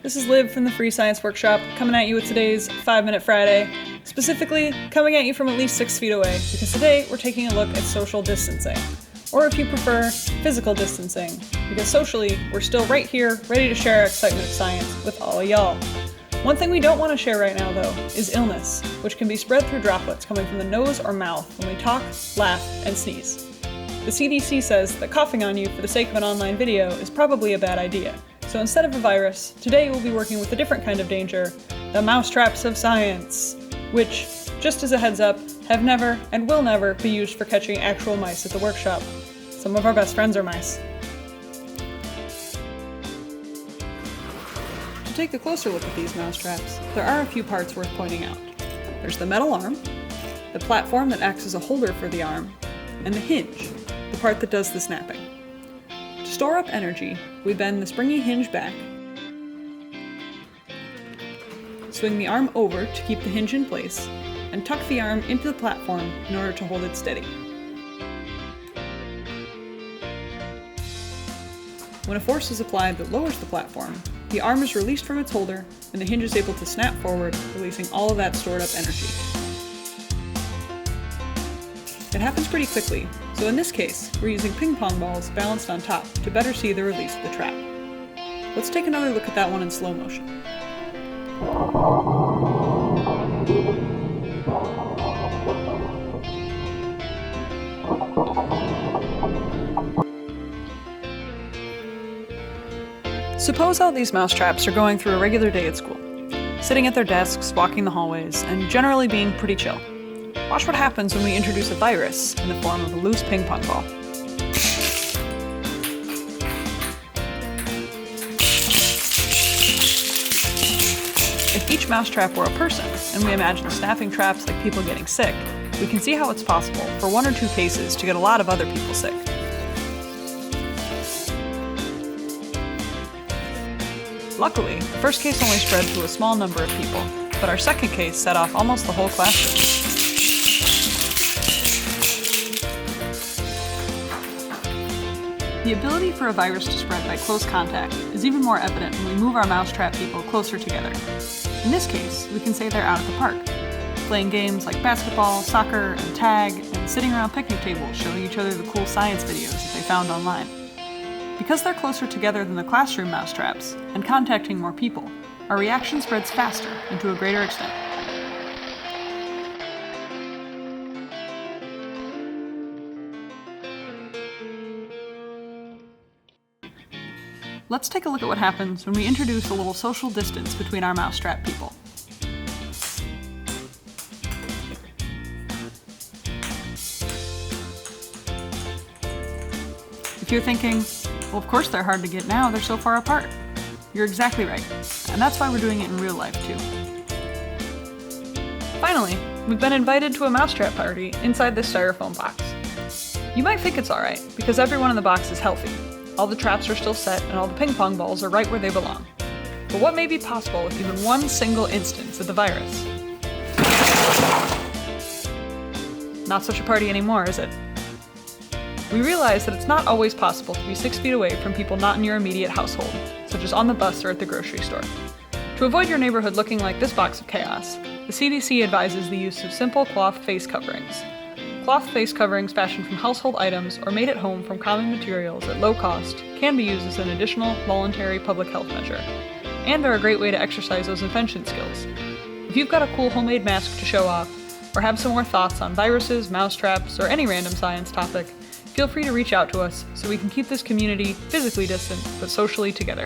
This is Liv from the Free Science Workshop, coming at you with today's 5-Minute Friday. Specifically, coming at you from at least 6 feet away, because today we're taking a look at social distancing. Or if you prefer, physical distancing, because socially, we're still right here, ready to share our excitement of science with all of y'all. One thing we don't want to share right now, though, is illness, which can be spread through droplets coming from the nose or mouth when we talk, laugh, and sneeze. The CDC says that coughing on you for the sake of an online video is probably a bad idea. So instead of a virus, today we'll be working with a different kind of danger, the mousetraps of science, which, just as a heads up, have never and will never be used for catching actual mice at the workshop. Some of our best friends are mice. To take a closer look at these mousetraps, there are a few parts worth pointing out. There's the metal arm, the platform that acts as a holder for the arm, and the hinge, the part that does the snapping. To store up energy, we bend the springy hinge back, swing the arm over to keep the hinge in place, and tuck the arm into the platform in order to hold it steady. When a force is applied that lowers the platform, the arm is released from its holder, and the hinge is able to snap forward, releasing all of that stored up energy. It happens pretty quickly, so in this case, we're using ping pong balls balanced on top to better see the release of the trap. Let's take another look at that one in slow motion. Suppose all these mousetraps are going through a regular day at school, sitting at their desks, walking the hallways, and generally being pretty chill. Watch what happens when we introduce a virus in the form of a loose ping pong ball. If each mousetrap were a person, and we imagine snapping traps like people getting sick, we can see how it's possible for one or two cases to get a lot of other people sick. Luckily, the first case only spread to a small number of people, but our second case set off almost the whole classroom. The ability for a virus to spread by close contact is even more evident when we move our mousetrap people closer together. In this case, we can say they're out at the park, playing games like basketball, soccer, and tag, and sitting around picnic tables showing each other the cool science videos that they found online. Because they're closer together than the classroom mousetraps, and contacting more people, our reaction spreads faster and to a greater extent. Let's take a look at what happens when we introduce a little social distance between our mousetrap people. If you're thinking, well, of course they're hard to get now, they're so far apart. You're exactly right, and that's why we're doing it in real life too. Finally, we've been invited to a mousetrap party inside this styrofoam box. You might think it's alright, because everyone in the box is healthy. All the traps are still set, and all the ping pong balls are right where they belong. But what may be possible with even one single instance of the virus? Not such a party anymore, is it? We realize that it's not always possible to be 6 feet away from people not in your immediate household, such as on the bus or at the grocery store. To avoid your neighborhood looking like this box of chaos, the CDC advises the use of simple cloth face coverings. Cloth face coverings fashioned from household items or made at home from common materials at low cost can be used as an additional voluntary public health measure, and are a great way to exercise those invention skills. If you've got a cool homemade mask to show off, or have some more thoughts on viruses, mousetraps, or any random science topic, feel free to reach out to us so we can keep this community physically distant but socially together.